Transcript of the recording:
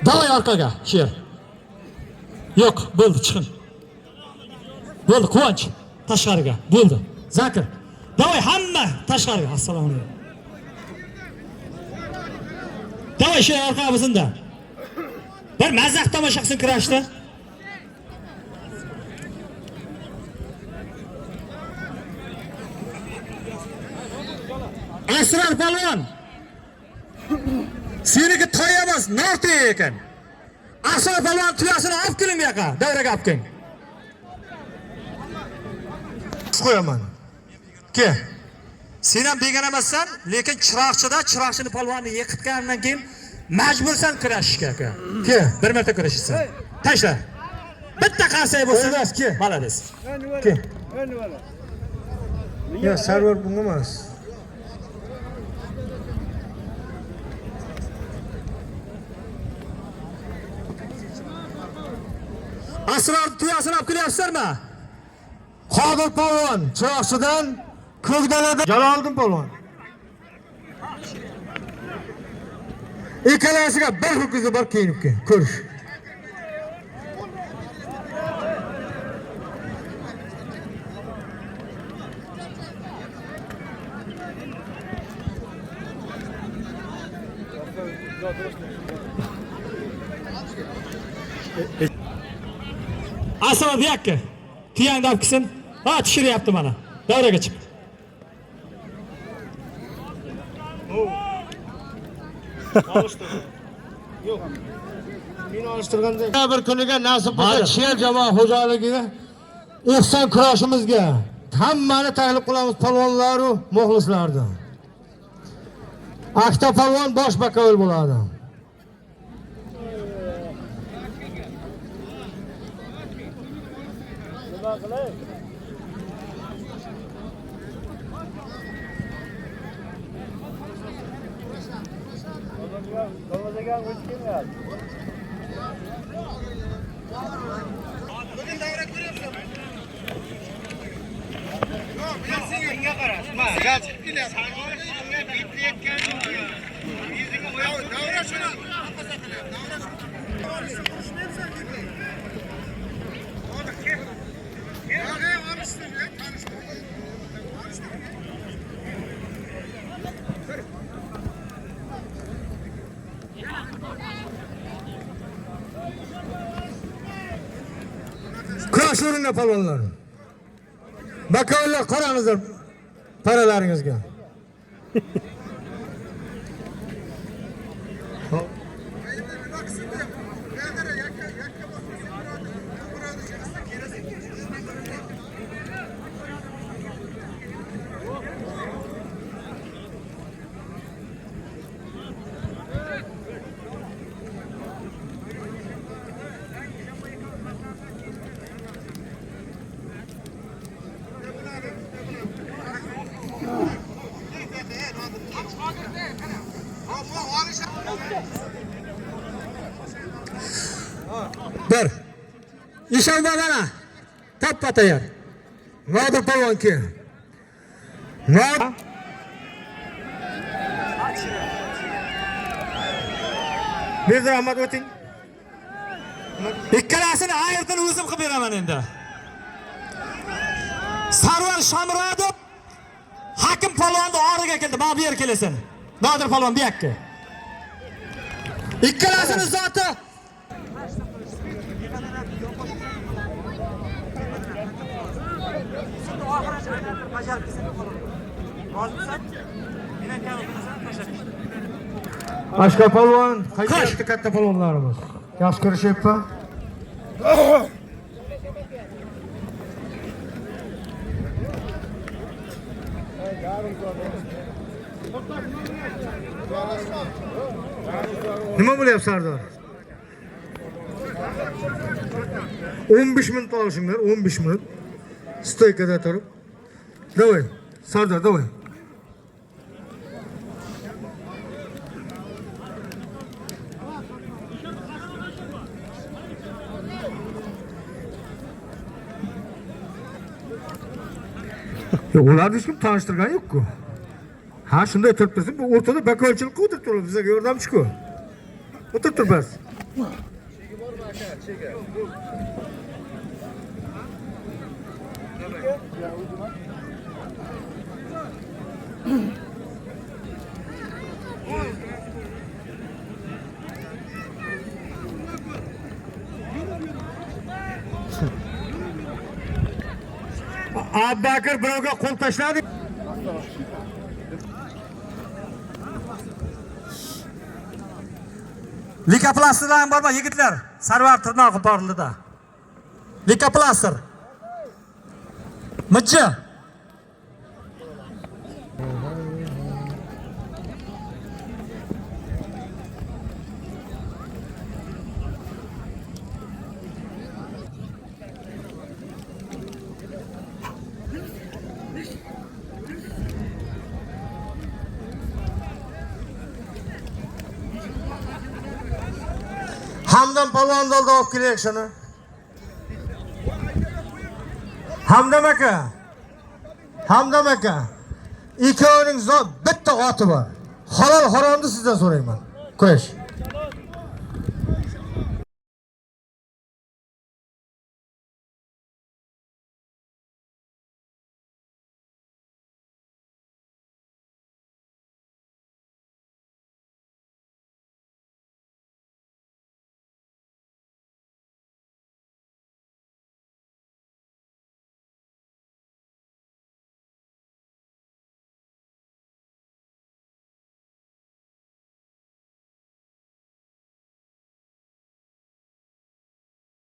Davay orqaga, sher. Yo'q, bo'ldi, chiqing. Bo'ldi, Quvonch, tashqariga. Bo'ldi. Zakir. Davay hamma tashqariga. Assalomu alaykum. Davay sher orqamizda. Bir mazax tomosha qilsin kurashda. Asrar palvon. Seniki toy emas, norti ekan. Asrar palvon tuyasini olib keling bu yoqqa, davraga olib keling. Qo'yaman. Ke. Sen ham begona emassan, lekin chiroqchini palvonni yiqitgandan keyin majbursan kurashishga aka. Ke, bir marta kurashishsan. Tashla. Bitta qarsak bo'lsa, ke. Malades. Ke. Ya server bunga emas. Asrar tuyasini olib kelyapsizlarmi? Qodir polvon chiroqchidan ko'kdalada Jaloliddin polvon. Ikkalasiga bir ho'kizi bor kiyinibga ko'rish. Asrar bu yoqqa. Tuyangni olib kelsin. Ha, tushiryapti mana. Davraga chiq. Yo'q. Meni olishtirganda bir kuniga nasib bo'lsa, sher jamoa xo'jaligiga ehson kurashimizga hammani taklif qilamiz polvonlar va muxlislarni. Akta polvon bosh bakovul bo'ladi. Kurash o'rinda polvonlar. Bakovullar qarangizlar paralaringizga. Bir. İşan babana. Tappa tayar. Nadir polvon ki. Bir rahmat o'ting. Ikkalasini ayirdan o'zim qilib beraman endi. Sarvar Shomurodov Hakim polvonni origa keldi. Mana bu yer kelasan. Nodir polvon bu yoqqa. Ikkalasini zoti Ashka polvon, qaysi katta polvonlarimiz. Yaxshi ko'rishyapti. Nima bo'lyapti Sardor? 15 minut olishinglar, 15 minut. Stoykada turib. Davay, Sardor, davay. Ularni hech kim tanishtirgani yo'q-ku. Ha, shunday turib tursin, bu o'rtada bakovchilik o'tirib turibdi, bizga yordamchi-ku. O'tirib tur bas. Abbakir birovga qo'l tashladi. Likoplastdan borma yigitlar. Sarvar tirnog'i borildi-da. Likoplastr. Mijja. Hamdam polvon oldi olib kelaylik shuni. Hamdam aka. Hamdam aka. Ikkovining zot bitta oti bor. Halol haromni sizdan so'rayman. Qo'yish.